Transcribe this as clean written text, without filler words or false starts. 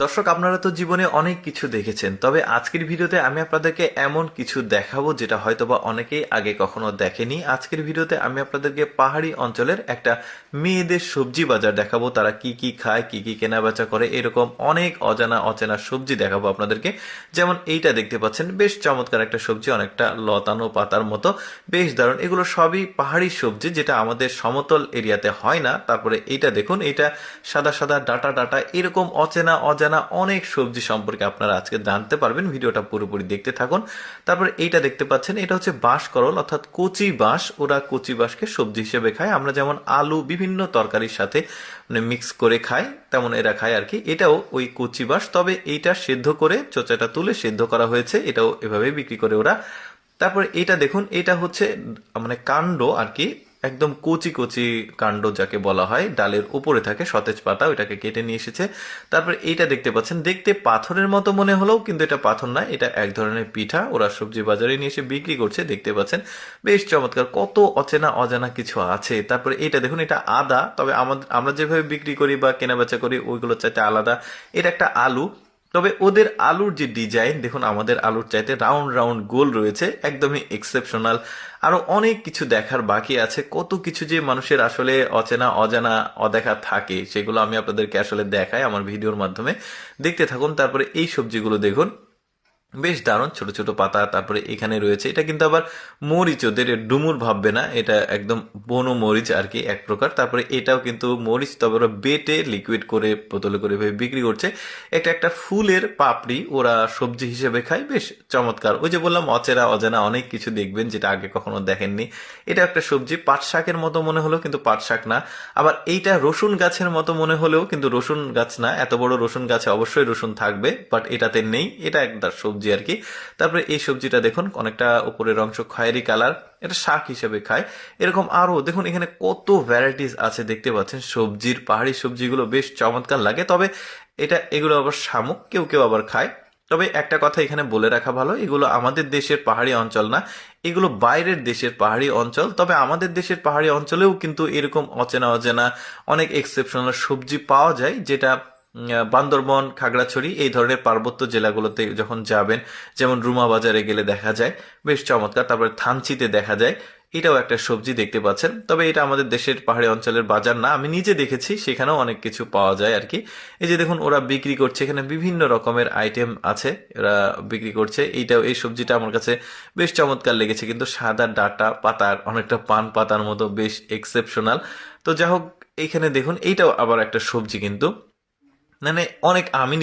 দর্শক, আপনারা তো জীবনে অনেক কিছু দেখেছেন, তবে আজকের ভিডিওতে আমি আপনাদেরকে এমন কিছু দেখাবো যেটা হয়তোবা অনেকেই আগে কখনো দেখেনি। আজকের ভিডিওতে আমি আপনাদেরকে পাহাড়ি অঞ্চলের একটা মেয়েদের সবজি বাজার দেখাবো, তারা কি কি খায়, কি কি কেনা বেচা করে, এরকম অনেক অজানা অচেনা সবজি দেখাবো আপনাদেরকে। যেমন এইটা দেখতে পাচ্ছেন, বেশ চমৎকার একটা সবজি, অনেকটা লতানো পাতার মতো, বেশ দারুণ। এগুলো সবই পাহাড়ি সবজি, যেটা আমাদের সমতল এরিয়াতে হয় না। তারপরে এইটা দেখুন, এটা সাদা সাদা ডাটা ডাটা, এরকম অচেনা অজানা অনেক সবজি সম্পর্কে আপনারা আজকে জানতে পারবেন। ভিডিওটা পুরোপুরি দেখতে থাকুন। তারপরে এইটা দেখতে পাচ্ছেন, এটা হচ্ছে বাঁশকরল অর্থাৎ কচি বাঁশ। ওরা কচি বাঁশকে সবজি হিসেবে খায়। আমরা যেমন আলু বিভিন্ন তরকারির সাথে মানে মিক্স করে খাই, তেমন এরা খায় আর কি। এটাও ওই কচি বাঁশ, তবে এইটা সেদ্ধ করে চোচাটা তুলে সেদ্ধ করা হয়েছে, এটাও এভাবে বিক্রি করে ওরা। তারপরে এটা দেখুন, এটা হচ্ছে মানে কাণ্ড আর কি, একদম কচি কচি কাণ্ড যাকে বলা হয়, ডালের উপরে থাকে সতেজ পাতা, ওইটাকে কেটে নিয়ে এসেছে। তারপরে এইটা দেখতে পাচ্ছেন, দেখতে পাথরের মতো মনে হলেও কিন্তু এটা পাথর না, এটা এক ধরনের পিঠা। ওরা সবজি বাজারে নিয়ে এসে বিক্রি করছে, দেখতে পাচ্ছেন। বেশ চমৎকার, কত অচেনা অজানা কিছু আছে। তারপরে এটা দেখুন, এটা আদা, তবে আমরা যেভাবে বিক্রি করি বা কেনাবেচা করি ওইগুলোর চাইতে আলাদা। এটা একটা আলু, তবে ওদের আলুর যে ডিজাইন দেখুন, আমাদের আলুর চাইতে রাউন্ড রাউন্ড গোল রয়েছে, একদমই এক্সেপশনাল। আরো অনেক কিছু দেখার বাকি আছে, কত কিছু যে মানুষের আসলে অচেনা অজানা অদেখা থাকে, সেগুলো আমি আপনাদেরকে আসলে দেখাই আমার ভিডিওর মাধ্যমে। দেখতে থাকুন। তারপরে এই সবজিগুলো দেখুন, বেশ দারুণ, ছোট ছোট পাতা। তারপরে এখানে রয়েছে, এটা কিন্তু আবার মরিচ, ওদের ডুমুর ভাববে না, এটা একদম বনো মরিচ আর কি এক প্রকার। তারপরে এটাও কিন্তু মরিচ, তবে ওরা বেটে লিকুইড করে বোতলে করে ভেবে বিক্রি করছে। এটা একটা ফুলের পাপড়ি, ওরা সবজি হিসেবে খায়, বেশ চমৎকার। ওই যে বললাম, অচেনা অজানা অনেক কিছু দেখবেন যেটা আগে কখনো দেখেননি। এটা একটা সবজি, পাট শাকের মতো মনে হলেও কিন্তু পাট শাক না। আবার এইটা রসুন গাছের মতো মনে হলেও কিন্তু রসুন গাছ না। এত বড় রসুন গাছে অবশ্যই রসুন থাকবে, বাট এটাতে নেই, এটা একটা সবজি আর কি। তারপরে এই সবজিটা দেখুন, অনেকটা উপরের অংশ খয়েরি কালার, এটা শাক হিসেবে খায়। এরকম আরো দেখুন, এখানে কত ভ্যারাইটিস আছে দেখতে পাচ্ছেন সবজির। পাহাড়ি সবজিগুলো বেশ চমৎকার লাগে, তবে এগুলো আবার শামুক, কেউ কেউ আবার খায়। তবে একটা কথা এখানে বলে রাখা ভালো, এগুলো আমাদের দেশের পাহাড়ি অঞ্চল না, এগুলো বাইরের দেশের পাহাড়ি অঞ্চল। তবে আমাদের দেশের পাহাড়ি অঞ্চলেও কিন্তু এরকম অচেনা অচেনা অনেক এক্সেপশনাল সবজি পাওয়া যায়, যেটা বান্দরবন, খাগড়াছড়ি এই ধরনের পার্বত্য জেলাগুলোতে যখন যাবেন, যেমন রুমা বাজারে গেলে দেখা যায়, বেশ চমৎকার। তারপরে থানচিতে দেখা যায়, এটাও একটা সবজি দেখতে পাচ্ছেন। তবে এটা আমাদের দেশের পাহাড়ি অঞ্চলের বাজার না, আমি নিজে দেখেছি, সেখানেও অনেক কিছু পাওয়া যায় আর কি। এই যে দেখুন, ওরা বিক্রি করছে, এখানে বিভিন্ন রকমের আইটেম আছে, ওরা বিক্রি করছে। এই সবজিটা আমার কাছে বেশ চমৎকার লেগেছে, কিন্তু সাদা ডাটা পাতার, অনেকটা পান পাতার মতো, বেশ এক্সেপশনাল। তো যাই হোক, এইখানে দেখুন, এইটাও আবার একটা সবজি কিন্তু, মানে অনেক আমি